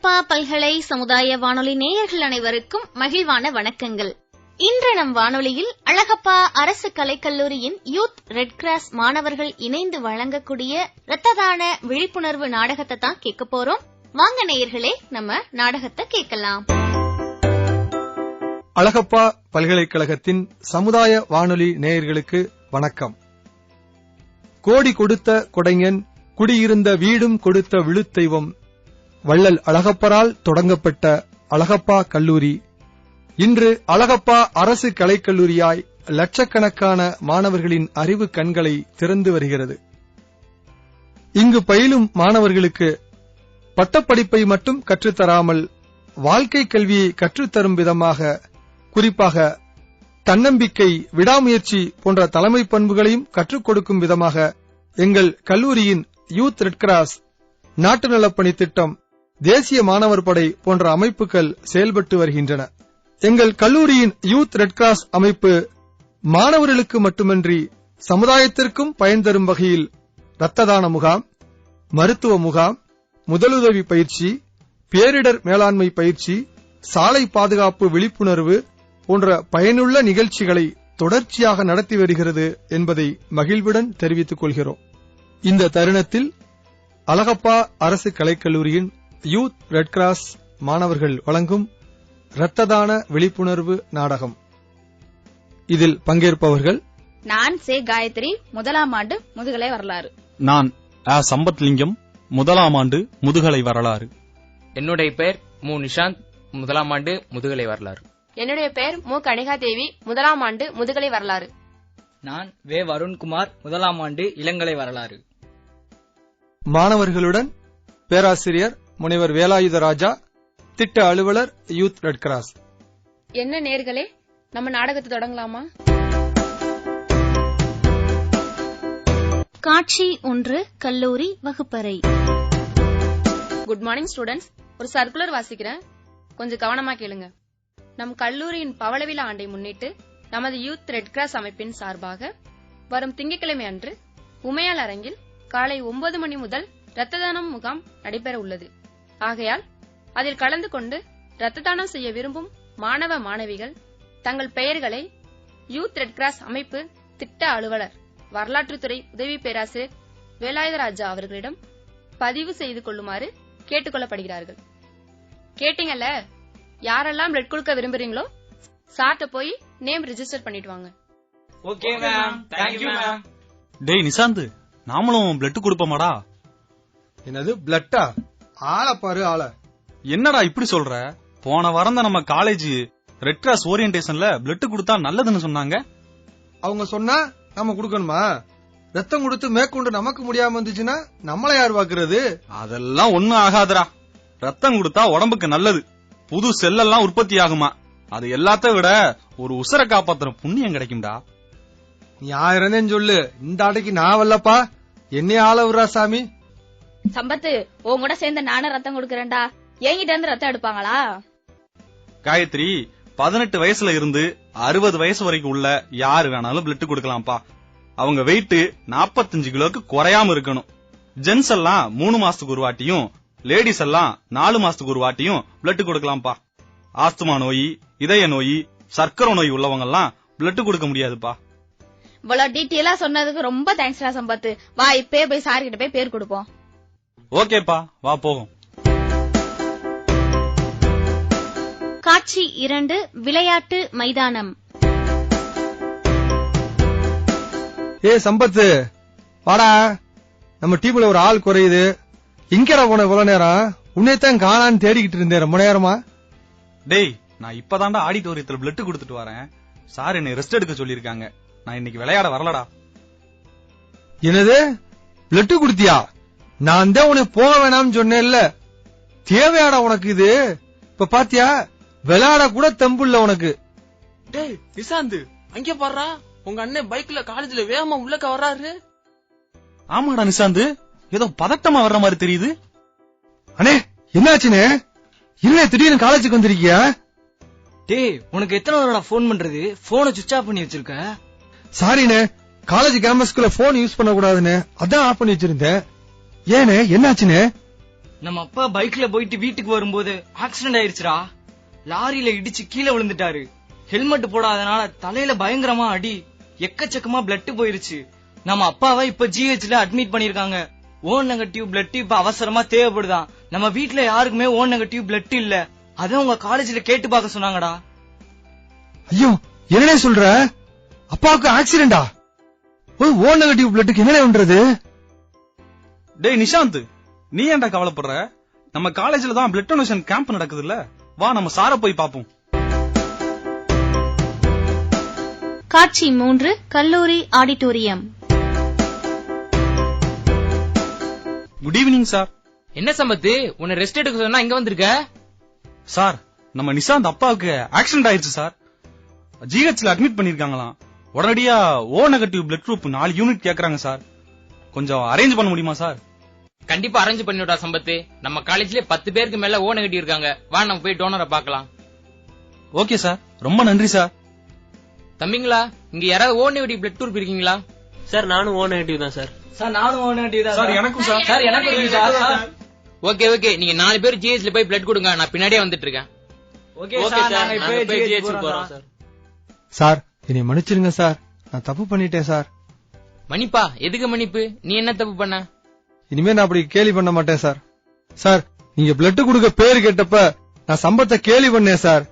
அழகப்பா பல்கலை சமுதாய வானொலி நேயர்கள் அனைவருக்கும் மகிழ்வான வணக்கங்கள். இன்று நம் வானொலியில் அழகப்பா அரசு கலைக்கல்லூரியின் யூத் ரெட் கிராஸ் மாணவர்கள் இணைந்து வழங்கக்கூடிய இரத்த தான விழிப்புணர்வு நாடகத்தை தான் கேட்க போறோம். வாங்க நேயர்களே, நம்ம நாடகத்தை கேட்கலாம். அழகப்பா பல்கலைக்கழகத்தின் சமுதாய வானொலி நேயர்களுக்கு வணக்கம். கோடி கொடுத்த கொடைஞன், குடியிருந்த வீடும் கொடுத்த விழுத்தெய்வம், வள்ளல் அழகப்பரால் தொடங்கப்பட்ட அழகப்பா கல்லூரி இன்று அழகப்பா அரசு கலைக்கல்லூரியாய் லட்சக்கணக்கான மாணவர்களின் அறிவு கண்களை திறந்து வருகிறது. இங்கு பயிலும் மாணவர்களுக்கு பட்டப்படிப்பை மட்டும் கற்றுத்தராமல் வாழ்க்கை கல்வியை கற்றுத்தரும் விதமாக, குறிப்பாக தன்னம்பிக்கை, விடாமுயற்சி போன்ற தலைமை பண்புகளையும் கற்றுக் கொடுக்கும் விதமாக எங்கள் கல்லூரியின் யூத் ரெட் கிராஸ், நாட்டு நலப்பணி திட்டம், தேசிய மாணவர் படை போன்ற அமைப்புகள் செயல்பட்டு வருகின்றன. எங்கள் கல்லூரியின் யூத் ரெட் கிராஸ் அமைப்பு மாணவர்களுக்கு மட்டுமின்றி சமுதாயத்திற்கும் பயன் தரும் வகையில் இரத்த தான முகாம், மருத்துவ முகாம், முதலுதவி பயிற்சி, பேரிடர் மேலாண்மை பயிற்சி, சாலை பாதுகாப்பு விழிப்புணர்வு போன்ற பயனுள்ள நிகழ்ச்சிகளை தொடர்ச்சியாக நடத்தி வருகிறது என்பதை மகிழ்வுடன் தெரிவித்துக் கொள்கிறோம். இந்த தருணத்தில் அழகப்பா அரசு கலைக்கல்லூரியின் யூத் ரெட் கிராஸ் மாணவர்கள் வழங்கும் இரத்த தான விழிப்புணர்வு நாடகம். இதில் பங்கேற்பவர்கள்: நான் சே காயத்ரி, முதலாம் ஆண்டு முதுகலை வரலாறு. நான் சம்பத்லிங்கம், முதலாம் ஆண்டு முதுகலை வரலாறு. என்னுடைய பெயர் மு நிஷாந்த், முதலாம் ஆண்டு முதுகலை வரலாறு. என்னுடைய பெயர் மு கணிகா தேவி, முதலாம் ஆண்டு முதுகலை வரலாறு. நான் வே வருண்குமார், முதலாம் ஆண்டு இளங்கலை வரலாறு. மாணவர்களுடன் பேராசிரியர் முனைவர் வேலாயுத ராஜா, திட்ட அலுவலர், யூத் ரெட் கிராஸ். என்ன நேர்களே, நம்ம நாடகத்தை தொடங்கலாமா? காட்சி 1, கல்லூரி வகுப்பறை. Good morning students. ஒரு சர்க்குலர் வாசிக்கிறேன், கொஞ்சம் கவனமா கேளுங்க. நம் கல்லூரியின் பவளவிழா ஆண்டை முன்னிட்டு நமது யூத் ரெட் கிராஸ் அமைப்பின் சார்பாக வரும் திங்கட்கிழமை அன்று உமையால் அரங்கில் காலை 9 மணி முதல் இரத்த தானம் முகாம் நடைபெற உள்ளது. ஆகையால் அதில் கலந்து கொண்டு இரத்த தானம் செய்ய விரும்பும் மாணவ மாணவிகள் தங்கள் பெயர்களை யூத் ரெட் கிராஸ் அமைப்பு திட்ட அலுவலர், வரலாற்றுத்துறை உதவி பேராசிரியர் வேலாயுத ராஜா அவர்களிடம் பதிவு செய்து கொள்ளுமாறு கேட்டுக்கொள்ளப்படுகிறார்கள். கேட்டீங்கல்ல? யாரெல்லாம் பிளட் கொடுக்க விரும்புறீங்களோ சார்ட்ட போய் நேம் ரெஜிஸ்டர் பண்ணிட்டு வாங்க. Okay ma'am, thank you ma'am. டேய் நிசாந்த், நாமளும் பிளட் கொடுப்போமாடா? என்னது பிளட்டா? ஆள பாரு ஆள. என்னடா இப்படி சொல்ற? போன வாரம் தான் நம்ம காலேஜ் ரெட் கிராஸ் ஓரியன்டேஷன்ல பிளட் கொடுத்தா நல்லதுன்னு சொன்னாங்க. அவங்க சொன்னா நம்ம கொடுக்கணுமா? ரத்தம் கொடுத்து மேற்கொண்டு நமக்கு முடியாம இருந்துச்சுன்னா நம்மள யார் பாக்குறது? அதெல்லாம் ஒண்ணும் ஆகாதுடா. ரத்தம் கொடுத்தா உடம்புக்கு நல்லது, புது செல்லெல்லாம் உற்பத்தி ஆகுமா. அது எல்லாத்த விட ஒரு உசுரை காப்பாத்துற புண்ணியம் கிடைக்கும்டா. நீ 1000 சொல்லு, இந்த ஆட்டைக்கு நான் வரலப்பா. என்னைய ஆள விடுறா சாமி. சம்பத்து, உன் கூட சேர்ந்து நானும் ரத்தம் கொடுக்கறேன்டா. என்கிட்ட இருந்து ரத்தம் எடுப்பாங்களா? காயத்ரி, 18 வயசுல இருந்து 60 வயசு வரைக்கும் உள்ள யாரு வேணாலும் பிளட் கொடுக்கலாம்ப்பா. அவங்க வெயிட் 45 கிலோக்கு குறையாம இருக்கணும். ஜென்ஸ் எல்லாம் 3 மாசத்துக்கு ஒரு வாட்டியும், லேடிஸ் எல்லாம் 4 மாசத்துக்கு ஒரு வாட்டியும் பிளட் கொடுக்கலாம்ப்பா. ஆஸ்துமா நோய், இதய நோய், சர்க்கரை நோய் உள்ளவங்க எல்லாம் பிளட் கொடுக்க முடியாதுப்பா. இவ்வளவு டீட்டெயிலா சொன்னதுக்கு ரொம்ப தேங்க்ஸ்டா சம்பத்து. வா, இப்பே போய் சார் கிட்ட போய் பேர் கொடுப்போம். ஓகேப்பா, வா போவோம். காட்சி 2, விளையாட்டு மைதானம். சம்பத்து வாடா, நம்ம டீம்ல ஒரு ஆள் குறையுது. எங்கடா போன இவ்வளவு நேரம்? உன்னைத்தான் காணான்னு தேடிக்கிட்டு இருந்தேன் ரொம்ப நேரமா. டேய், நான் இப்பதான்டா ஆடிட்டோரியத்துல பிளட் கொடுத்துட்டு வரேன். சார் என்னை ரெஸ்ட் எடுக்க சொல்லிருக்காங்க. நான் இன்னைக்கு விளையாட வரலடா. என்னது, பிளட் குடுத்தியா? நான் தான் உனக்கு போக வேணாம்னு சொன்னேன்ல. தேவையாடா உனக்கு இது? இப்ப பாத்தியா, விளையாட கூட தெம்புள்ள உனக்கு. டேய் நிசாந்த், அங்கே பாடுறா, உங்க அண்ணன் பைக்ல காலேஜ்ல வேகமா உள்ளக்க வர்றாரு. ஆமாடா நிசாந்த், ஏதோ பதட்டமா வர்ற மாதிரி தெரியுது. அண்ணே, என்னாச்சுன்னு? இல்ல திடீர்னு காலேஜுக்கு வந்திருக்கியா? டேய், உனக்கு எத்தனை தடவை போன் பண்றது? போனை சுவிட்ச் ஆஃப் பண்ணி வச்சிருக்க. சாரிண்ணே, காலேஜ் கேம்பஸ்குள்ள போன் யூஸ் பண்ண கூடாதுன்னு அதான் ஆஃப் பண்ணி வச்சிருந்தேன். ஏனே, என்னாச்சுன்னு? நம்ம அப்பா பைக்ல போயிட்டு வீட்டுக்கு வரும்போது ஆக்சிடென்ட் ஆயிருச்சுடா. லாரியில இடிச்சு கீழே விழுந்துட்டாரு. ஹெல்மெட் போடாதனால தலையில பயங்கரமா அடி, எக்கச்சக்கமா பிளட் போயிருச்சு. நம்ம அப்பாவை இப்ப ஜிஹெச்ல அட்மிட் பண்ணிருக்காங்க. O நெகட்டிவ் பிளட் இப்ப அவசரமா தேவைப்படுதான். நம்ம வீட்ல யாருக்குமே O நெகட்டிவ் பிளட் இல்ல. அதான் உங்க காலேஜ்ல கேட்டு பார்க்க சொன்னாங்கடா. ஐயோ, என்னடே சொல்ற? அப்பாவுக்கு ஆக்சிடென்டா? O நெகட்டிவ் பிளட்டுக்கு என்ன பண்றது? டேய் நிஷாந்த், நீ ஏன்டா கவலைப்படுற? நம்ம காலேஜ்ல தான் பிளட் டொனேஷன் கேம்ப் நடக்குதுல்ல, வா நம்ம சார போய் பாப்போம். காட்சி 3, கல்லூரி ஆடிட்டோரியம். Good evening sir. என்ன சம்பத்து, உன்னை ரெஸ்ட் எடுக்க சொன்னா இங்க வந்திருக்க? சார், நம்ம நிஷாந்த் அப்பாவுக்கு ஆக்சிடென்ட் ஆயிடுச்சு சார். ஜிஹெச்ல அட்மிட் பண்ணிருக்காங்களாம். உடனடியா O negative blood group 4 unit கேக்குறாங்க சார். கொஞ்சம் அரேஞ்ச் பண்ண முடியுமா சார்? கண்டிப்பா அரேஞ்ச் பண்ணிவிடா சம்பத்து. நம்ம காலேஜ்ல 10 பேருக்கு மேல O நெகட்டிவ் இருக்காங்க. வா நம்ம போய் டோனரை பார்க்கலாம். ஓகே சார், ரொம்ப நன்றி சார். தம்பிங்களா, இங்க யாராவது O நெகட்டிவ் பிளட் குரூப் இருக்கீங்களா? சார் நானும் O நெகட்டிவ் தான் சார். சார் நானும் O நெகட்டிவ் தான் சார் எனக்கும் சார். சார் எனக்கு இருக்கு சார். ஓகே ஓகே, நீங்க 4 பேர் ஜிஹெச்ல போய் பிளட் கொடுங்க, நான் பின்னாடியே வந்துட்டு இருக்கேன். ஓகே சார், நாங்க இப்ப ஜிஹெச் போறோம் சார். சார், என்னை மன்னிச்சிருங்க சார், நான் தப்பு பண்ணிட்டேன் சார். மன்னிப்பா? எதுக்கு மன்னிப்பு? நீ என்ன தப்பு பண்ண? இனிமே நான் அப்படி கேலி பண்ண மாட்டேன் சார். சார், நீங்க பிளட் கொடுக்க பேரு கேட்டப்ப நான் சம்பத்தை கேலி பண்ணேன் சார்.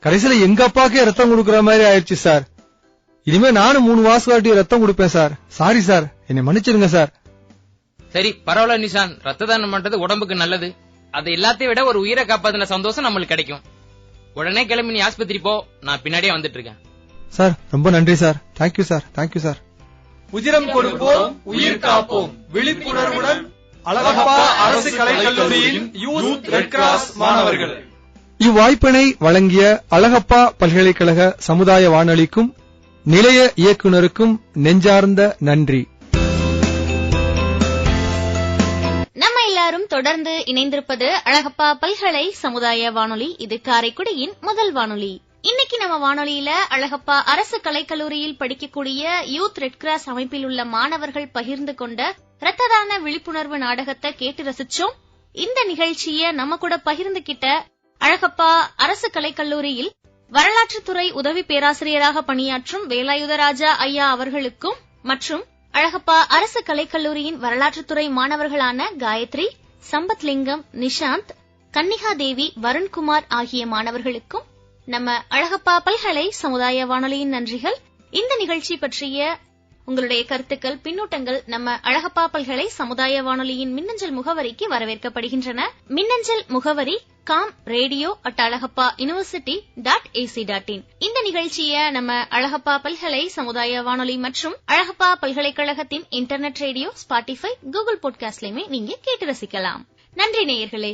கடைசியில எங்க அப்பாக்கே ரத்தம் கொடுக்கற மாதிரி ஆயிடுச்சு சார். இனிமே நானும் 3 மாசம் வாட்டி ரத்தம் கொடுப்பேன் சார். சாரி சார், என்னை மன்னிச்சிருங்க சார். சரி பரவாயில்ல நிஷாந்த், ரத்த தானம் பண்றது உடம்புக்கு நல்லது. அது எல்லாத்தையும் விட ஒரு உயிரை காப்பாத்தின சந்தோஷம் நம்மளுக்கு கிடைக்கும். உடனே கிளம்பி நீ ஆஸ்பத்திரி போ, நான் பின்னாடியே வந்துட்டு இருக்கேன். சார், ரொம்ப நன்றி sir. Thank you sir, thank you sir. உதிரம் கொடுப்போம், உயிர் காப்போம். விழிப்புணர்வுடன் அழகப்பா அரசு கலைக்கல்லூரியின் யூத் ரெட் கிராஸ் மாணவர்கள். இவ்வாய்ப்பினை வழங்கிய அழகப்பா பல்கலைக்கழக சமுதாய வானொலிக்கும் நிலைய இயக்குனருக்கும் நெஞ்சார்ந்த நன்றி. நம்ம எல்லாரும் தொடர்ந்து இணைந்திருப்பது அழகப்பா பல்கலை சமுதாய வானொலி. இது காரைக்குடியின் முதல் வானொலி. இன்னைக்கு நம்ம வானொலியில அழகப்பா அரசு கலைக்கல்லூரியில் படிக்கக்கூடிய யூத் ரெட் கிராஸ் அமைப்பில் உள்ள மாணவர்கள் பகிர்ந்து கொண்ட இரத்த தான விழிப்புணர்வு நாடகத்தை கேட்டு ரசிச்சோம். இந்த நிகழ்ச்சிய நம்ம கூட பகிர்ந்துகிட்ட அழகப்பா அரசு கலைக்கல்லூரியில் வரலாற்றுத்துறை உதவி பேராசிரியராக பணியாற்றும் வேலாயுதராஜா ஐயா அவர்களுக்கும் மற்றும் அழகப்பா அரசு கலைக்கல்லூரியின் வரலாற்றுத்துறை மாணவர்களான காயத்ரி, சம்பத்லிங்கம், நிஷாந்த், கன்னிகா தேவி, வருண்குமார் ஆகிய மாணவர்களுக்கும் நம்ம அழகப்பா பல்கலை சமுதாய வானொலியின் நன்றிகள். இந்த நிகழ்ச்சி பற்றிய உங்களுடைய கருத்துக்கள், பின்னூட்டங்கள் நம்ம அழகப்பா பல்கலை சமுதாய வானொலியின் மின்னஞ்சல் முகவரிக்கு வரவேற்கப்படுகின்றன. மின்னஞ்சல் முகவரி comradio@alagappauniversity.ac.in. இந்த நிகழ்ச்சிய நம்ம அழகப்பா பல்கலை சமுதாய வானொலி மற்றும் அழகப்பா பல்கலைக்கழகத்தின் இன்டர்நெட் ரேடியோ, ஸ்பாட்டிஃபை, கூகுள் பாட்காஸ்ட்லயுமே நீங்க கேட்டு ரசிக்கலாம். நன்றி நேயர்களே.